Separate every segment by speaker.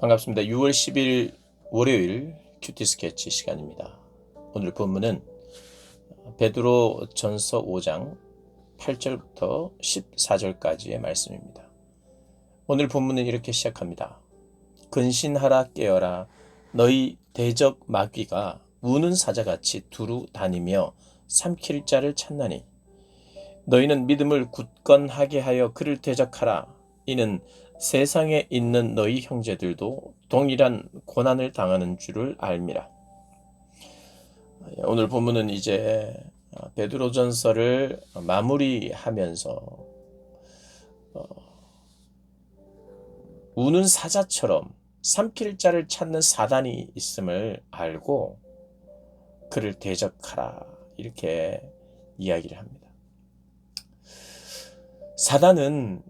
Speaker 1: 반갑습니다. 6월 10일 월요일 큐티 스케치 시간입니다. 오늘 본문은 베드로 전서 5장 8절부터 14절까지의 말씀입니다. 오늘 본문은 이렇게 시작합니다. 근신하라 깨어라 너희 대적 마귀가 우는 사자같이 두루 다니며 삼킬 자를 찾나니 너희는 믿음을 굳건하게 하여 그를 대적하라. 이는 세상에 있는 너희 형제들도 동일한 고난을 당하는 줄을 알미라. 오늘 본문은 이제 베드로전서를 마무리하면서 우는 사자처럼 삼킬 자를 찾는 사단이 있음을 알고 그를 대적하라 이렇게 이야기를 합니다. 사단은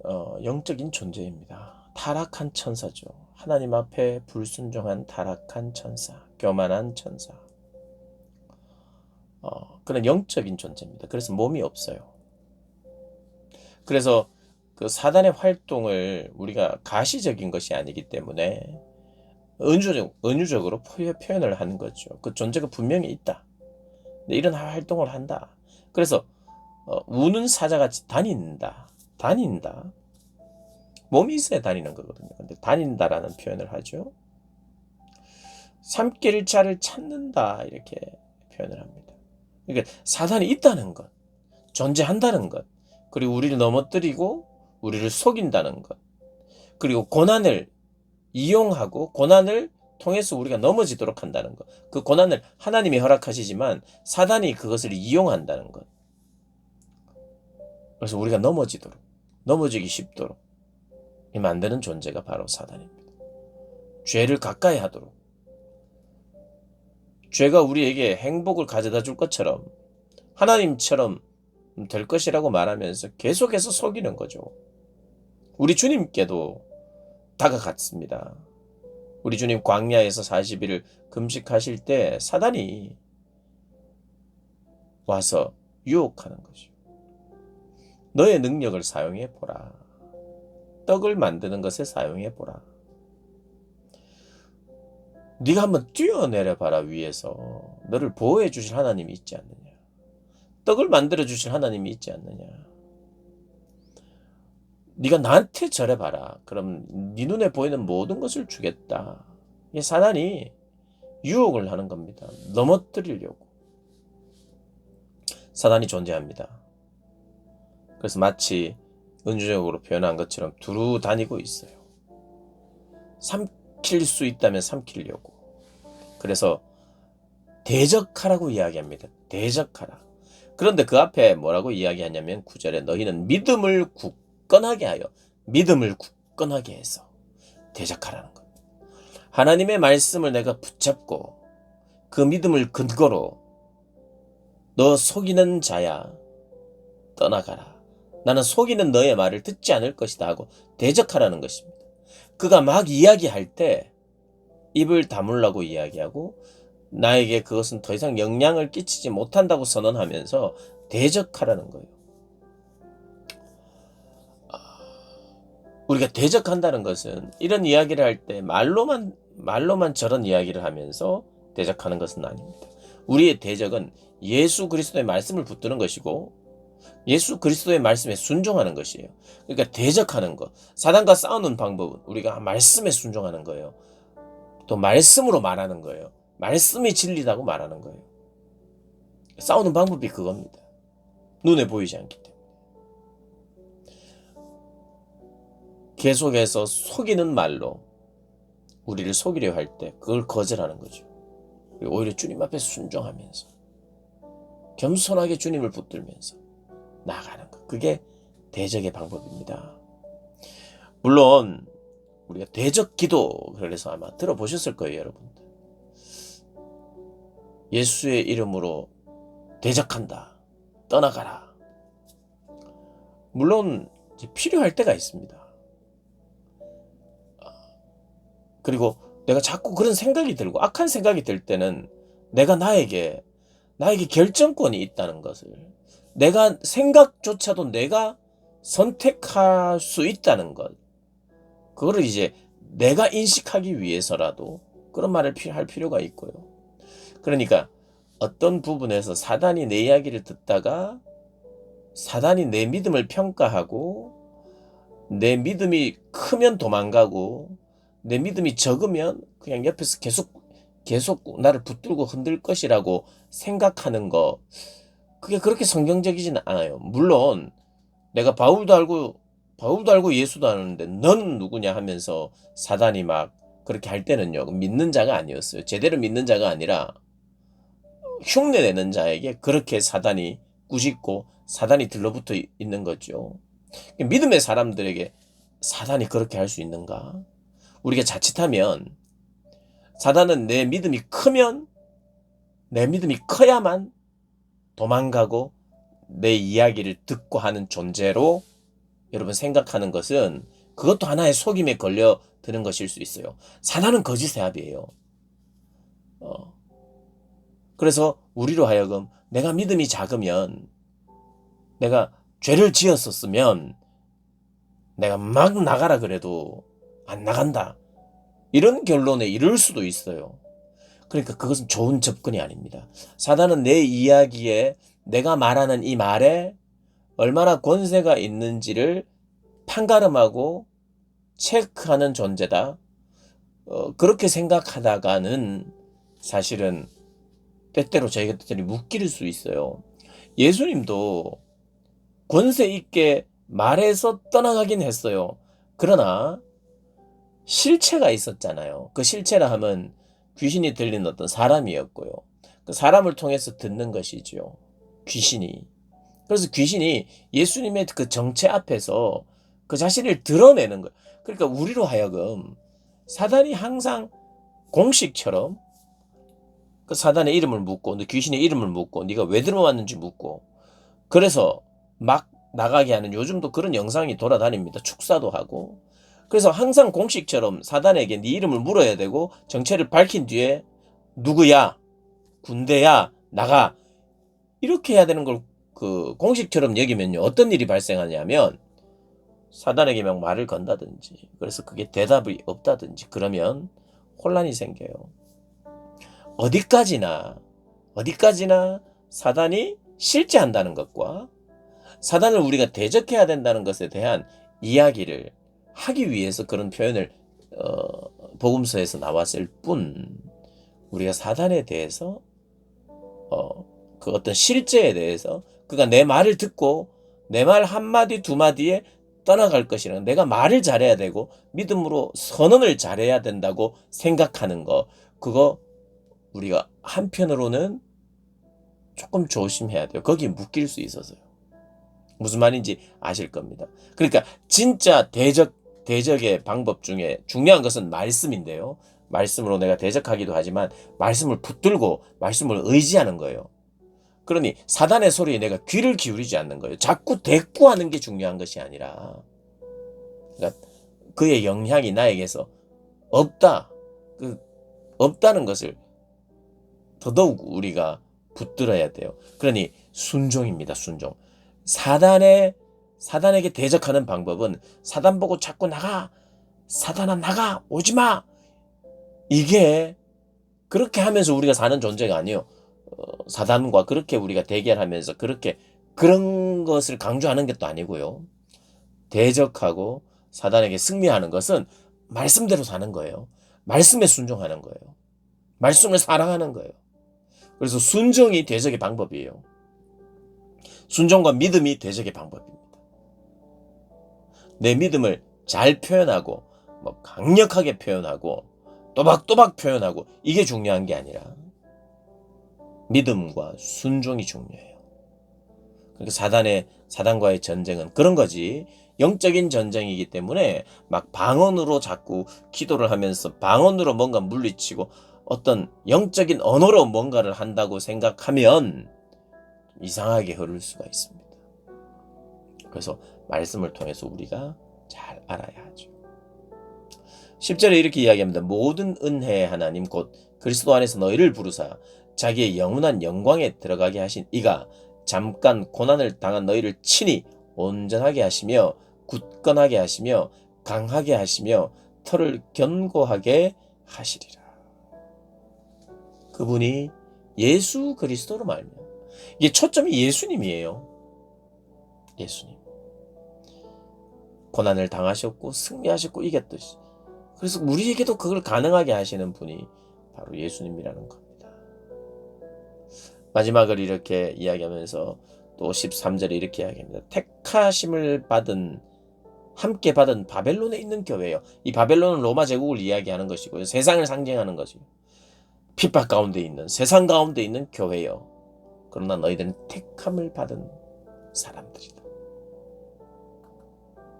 Speaker 1: 영적인 존재입니다. 타락한 천사죠. 하나님 앞에 불순종한 타락한 천사, 교만한 천사. 그런 영적인 존재입니다. 그래서 몸이 없어요. 그래서 그 사단의 활동을 우리가 가시적인 것이 아니기 때문에 은유적으로 표현을 하는 거죠. 그 존재가 분명히 있다. 이런 활동을 한다. 그래서 우는 사자같이 다닌다. 몸이 있어야 다니는 거거든요. 근데 다닌다라는 표현을 하죠. 삼킬 자를 찾는다 이렇게 표현을 합니다. 그러니까 사단이 있다는 것, 존재한다는 것, 그리고 우리를 넘어뜨리고 우리를 속인다는 것, 그리고 고난을 이용하고 고난을 통해서 우리가 넘어지도록 한다는 것, 그 고난을 하나님이 허락하시지만 사단이 그것을 이용한다는 것. 그래서 우리가 넘어지기 쉽도록 만드는 존재가 바로 사단입니다. 죄를 가까이 하도록, 죄가 우리에게 행복을 가져다 줄 것처럼 하나님처럼 될 것이라고 말하면서 계속해서 속이는 거죠. 우리 주님께도 다가갔습니다. 우리 주님 광야에서 40일을 금식하실 때 사단이 와서 유혹하는 거죠. 너의 능력을 사용해 보라. 떡을 만드는 것에 사용해 보라. 네가 한번 뛰어내려 봐라. 위에서 너를 보호해 주실 하나님이 있지 않느냐. 떡을 만들어 주실 하나님이 있지 않느냐. 네가 나한테 절해 봐라. 그럼 네 눈에 보이는 모든 것을 주겠다. 이게 사단이 유혹을 하는 겁니다. 넘어뜨리려고. 사단이 존재합니다. 그래서 마치 은주적으로 표현한 것처럼 두루 다니고 있어요. 삼킬 수 있다면 삼키려고. 그래서 대적하라고 이야기합니다. 대적하라. 그런데 그 앞에 뭐라고 이야기하냐면 9절에 너희는 믿음을 굳건하게 해서 대적하라는 것. 하나님의 말씀을 내가 붙잡고 그 믿음을 근거로 너 속이는 자야 떠나가라. 나는 속이는 너의 말을 듣지 않을 것이다 하고 대적하라는 것입니다. 그가 막 이야기할 때 입을 다물라고 이야기하고 나에게 그것은 더 이상 영향을 끼치지 못한다고 선언하면서 대적하라는 거예요. 우리가 대적한다는 것은 이런 이야기를 할 때 말로만 저런 이야기를 하면서 대적하는 것은 아닙니다. 우리의 대적은 예수 그리스도의 말씀을 붙드는 것이고 예수 그리스도의 말씀에 순종하는 것이에요. 그러니까 대적하는 것. 사단과 싸우는 방법은 우리가 말씀에 순종하는 거예요. 또 말씀으로 말하는 거예요. 말씀이 진리라고 말하는 거예요. 싸우는 방법이 그겁니다. 눈에 보이지 않기 때문에. 계속해서 속이는 말로 우리를 속이려 할 때 그걸 거절하는 거죠. 그리고 오히려 주님 앞에 순종하면서 겸손하게 주님을 붙들면서 나아가는 것. 그게 대적의 방법입니다. 물론 우리가 대적 기도 그래서 아마 들어보셨을 거예요, 여러분들. 예수의 이름으로 대적한다. 떠나가라. 물론 필요할 때가 있습니다. 그리고 내가 자꾸 그런 생각이 들고 악한 생각이 들 때는 내가 나에게 결정권이 있다는 것을, 내가 생각조차도 내가 선택할 수 있다는 것, 그거를 이제 내가 인식하기 위해서라도 그런 말을 할 필요가 있고요. 그러니까 어떤 부분에서 사단이 내 이야기를 듣다가 사단이 내 믿음을 평가하고 내 믿음이 크면 도망가고 내 믿음이 적으면 그냥 옆에서 계속 나를 붙들고 흔들 것이라고 생각하는 거, 그게 그렇게 성경적이지는 않아요. 물론 내가 바울도 알고 예수도 아는데 너는 누구냐 하면서 사단이 막 그렇게 할 때는요, 믿는 자가 아니었어요. 제대로 믿는 자가 아니라 흉내내는 자에게 그렇게 사단이 꾸짖고 사단이 들러붙어 있는 거죠. 믿음의 사람들에게 사단이 그렇게 할 수 있는가? 우리가 자칫하면 사단은 내 믿음이 커야만 도망가고 내 이야기를 듣고 하는 존재로 여러분 생각하는 것은, 그것도 하나의 속임에 걸려드는 것일 수 있어요. 사단은 거짓의 합이에요. 그래서 우리로 하여금 내가 믿음이 작으면, 내가 죄를 지었었으면 내가 막 나가라 그래도 안 나간다, 이런 결론에 이를 수도 있어요. 그러니까 그것은 좋은 접근이 아닙니다. 사단은 내 이야기에, 내가 말하는 이 말에 얼마나 권세가 있는지를 판가름하고 체크하는 존재다. 그렇게 생각하다가는 사실은 때때로 저희들이 묶일 수 있어요. 예수님도 권세 있게 말해서 떠나가긴 했어요. 그러나 실체가 있었잖아요. 그 실체라 하면 귀신이 들린 어떤 사람이었고요. 그 사람을 통해서 듣는 것이죠. 귀신이. 그래서 귀신이 예수님의 그 정체 앞에서 그 자신을 드러내는 거예요. 그러니까 우리로 하여금 사단이 항상 공식처럼 그 사단의 이름을 묻고, 귀신의 이름을 묻고, 네가 왜 들어왔는지 묻고, 그래서 막 나가게 하는, 요즘도 그런 영상이 돌아다닙니다. 축사도 하고. 그래서 항상 공식처럼 사단에게 네 이름을 물어야 되고, 정체를 밝힌 뒤에 누구야, 군대야, 나가, 이렇게 해야 되는 걸 그 공식처럼 여기면요, 어떤 일이 발생하냐면 사단에게 막 말을 건다든지, 그래서 그게 대답이 없다든지, 그러면 혼란이 생겨요. 어디까지나 사단이 실제한다는 것과 사단을 우리가 대적해야 된다는 것에 대한 이야기를 하기 위해서 그런 표현을 복음서에서 나왔을 뿐, 우리가 사단에 대해서 그 어떤 실제에 대해서, 그가 내 말을 듣고 내 말 한마디 두마디에 떠나갈 것이라는, 내가 말을 잘해야 되고 믿음으로 선언을 잘해야 된다고 생각하는 거, 그거 우리가 한편으로는 조금 조심해야 돼요. 거기에 묶일 수 있어서요. 무슨 말인지 아실 겁니다. 그러니까 진짜 대적의 방법 중에 중요한 것은 말씀인데요. 말씀으로 내가 대적하기도 하지만 말씀을 붙들고 말씀을 의지하는 거예요. 그러니 사단의 소리에 내가 귀를 기울이지 않는 거예요. 자꾸 대꾸하는 게 중요한 것이 아니라, 그러니까 그의 영향이 나에게서 없다는 것을 더더욱 우리가 붙들어야 돼요. 그러니 순종입니다. 순종. 사단에게 대적하는 방법은 사단 보고 자꾸 나가, 사단아 나가, 오지마, 이게 그렇게 하면서 우리가 사는 존재가 아니에요. 사단과 그렇게 우리가 대결하면서 그런 것을 강조하는 것도 아니고요. 대적하고 사단에게 승리하는 것은 말씀대로 사는 거예요. 말씀에 순종하는 거예요. 말씀을 사랑하는 거예요. 그래서 순종이 대적의 방법이에요. 순종과 믿음이 대적의 방법입니다. 내 믿음을 잘 표현하고, 강력하게 표현하고, 또박또박 표현하고, 이게 중요한 게 아니라 믿음과 순종이 중요해요. 그러니까 사단과의 전쟁은 그런 거지. 영적인 전쟁이기 때문에 막 방언으로 자꾸 기도를 하면서 방언으로 뭔가 물리치고 어떤 영적인 언어로 뭔가를 한다고 생각하면 이상하게 흐를 수가 있습니다. 그래서 말씀을 통해서 우리가 잘 알아야 하죠. 10절에 이렇게 이야기합니다. 모든 은혜의 하나님 곧 그리스도 안에서 너희를 부르사 자기의 영원한 영광에 들어가게 하신 이가 잠깐 고난을 당한 너희를 친히 온전하게 하시며 굳건하게 하시며 강하게 하시며 터를 견고하게 하시리라. 그분이 예수 그리스도로 말미암아. 이게 초점이 예수님이에요. 예수님. 고난을 당하셨고 승리하셨고 이겼듯이. 그래서 우리에게도 그걸 가능하게 하시는 분이 바로 예수님이라는 겁니다. 마지막을 이렇게 이야기하면서 또 13절에 이렇게 이야기합니다. 택하심을 받은 함께 받은 바벨론에 있는 교회요. 이 바벨론은 로마 제국을 이야기하는 것이고요. 세상을 상징하는 것이고 핍박 가운데 있는 세상 가운데 있는 교회요. 그러나 너희들은 택함을 받은 사람들이다.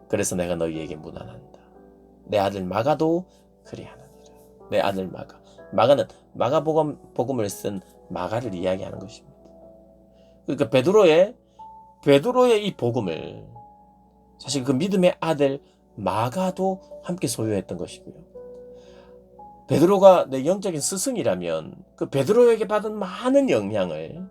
Speaker 1: 그래서 내가 너희에게 문안한다. 내 아들 마가도 그리하느니라. 내 아들 마가. 마가는 마가복음을 쓴 마가를 이야기하는 것입니다. 그러니까 베드로의 이 복음을 사실 그 믿음의 아들 마가도 함께 소유했던 것이고요. 베드로가 내 영적인 스승이라면 그 베드로에게 받은 많은 영향을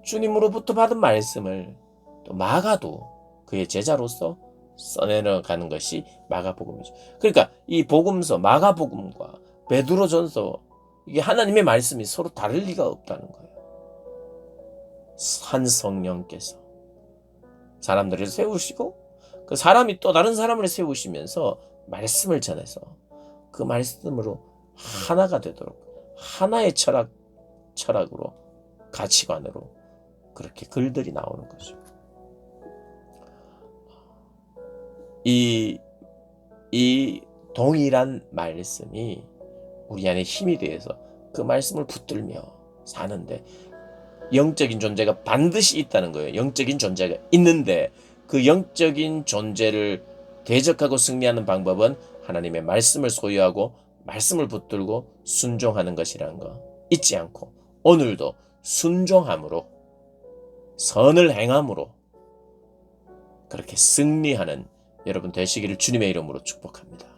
Speaker 1: 주님으로부터 받은 말씀을 또 마가도 그의 제자로서 써내려가는 것이 마가복음이죠. 그러니까 이 복음서 마가복음과 베드로전서 이게 하나님의 말씀이 서로 다를 리가 없다는 거예요. 한 성령께서 사람들을 세우시고 그 사람이 또 다른 사람을 세우시면서 말씀을 전해서 그 말씀으로 하나가 되도록 하나의 철학으로 가치관으로 그렇게 글들이 나오는 거죠. 이 동일한 말씀이 우리 안에 힘이 되어서 그 말씀을 붙들며 사는데 영적인 존재가 반드시 있다는 거예요. 영적인 존재가 있는데 그 영적인 존재를 대적하고 승리하는 방법은 하나님의 말씀을 소유하고 말씀을 붙들고 순종하는 것이라는 거 잊지 않고 오늘도 순종함으로 선을 행함으로 그렇게 승리하는 여러분 되시기를 주님의 이름으로 축복합니다.